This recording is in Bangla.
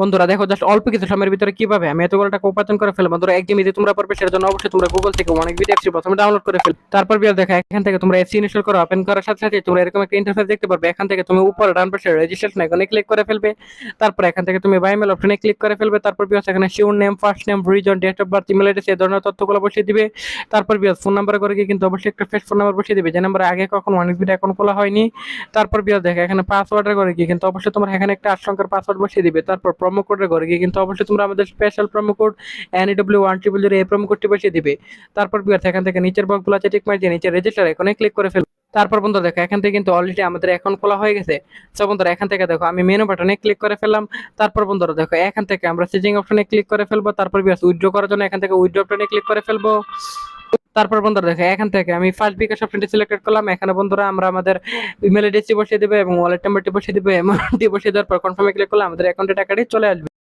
বন্ধুরা দেখো জাস্ট অল্প কিছু সময়ের ভিতরে কিভাবে আমি এতগুলো টাকা উপার্জন করে ফেলবো। বন্ধুরা একদম ইজি তোমরা পারবে, সেটার জন্য অবশ্যই তোমরা গুগল থেকে অনেক ভিডিও অ্যাপস প্রথমে ডাউনলোড করে ফেল। তারপর বিয়ার দেখো এখান থেকে তোমরা এসি ইনস্টল করো। ওপেন করার সাথে সাথে তোমরা এরকম একটা ইন্টারফেস দেখতে পারবে। এখান থেকে তুমি উপরে ডান পাশে রেজিস্ট্রেশন আইকনে ক্লিক করে ফেলবে। তারপর এখান থেকে তুমি বাই মেল অপশনে ক্লিক করে ফেলবে। তারপর বিয়ার এখানে surname, first name, reason, date of birth, email address এই ধরনের তথ্যগুলো বসিয়ে দিবে। তারপর বিয়ার ফোন নাম্বার করে গিয়ে কিন্তু অবশ্যই একটা ফেস ফোন নাম্বার বসিয়ে দিবে, যে নাম্বার আগে কখন অনেক ভিডিও অ্যাকাউন্ট খোলা হয়নি। তারপর বিয়ার দেখো এখানে পাসওয়ার্ডের করে গিয়ে কিন্তু অবশ্যই তোমরা এখানে একটা 8 সংখ্যার পাসওয়ার্ড বসিয়ে দিবে। তারপর প্রোমো কোডের করে গিয়ে কিন্তু অবশ্যই তোমরা আমাদের স্পেশাল প্রোমো কোড NEW1000 এই প্রোমো কোডটি বসিয়ে দিবে। তারপর বিয়ার এখান থেকে নিচের বক্সগুলো আছে টিক মার দিয়ে নিচে রেজিস্টার আইকনে ক্লিক করে ফেলবে। তারপর বন্ধুরা দেখো এখান থেকে কিন্তু অলরেডি আমাদের অ্যাকাউন্ট খোলা হয়ে গেছে। সো বন্ধুরা এখান থেকে দেখো আমি মেনু বাটনে ক্লিক করে ফেললাম। তারপর বন্ধুরা দেখো এখান থেকে আমরা সেটিং অপশনে ক্লিক করে ফেলবো। তারপর বিয়ার উইথড্র করার জন্য এখান থেকে উইথড্র অপশনে ক্লিক করে ফেলবো। তারপর বন্ধুরা দেখো এখান থেকে আমি ফার্স্ট বিকাশ অপশনটি সিলেক্টেড করলাম। এখানে বন্ধুরা আমরা আমাদের ইমেল অ্যাড্রেসটি বসিয়ে দেবো এবং ওয়ালেট নাম্বারটি বসিয়ে দেবো। এমনটি বসিয়ে দেওয়ার পর কনফার্মে ক্লিক করলে আমাদের অ্যাকাউন্টে টাকাটি চলে আসবে।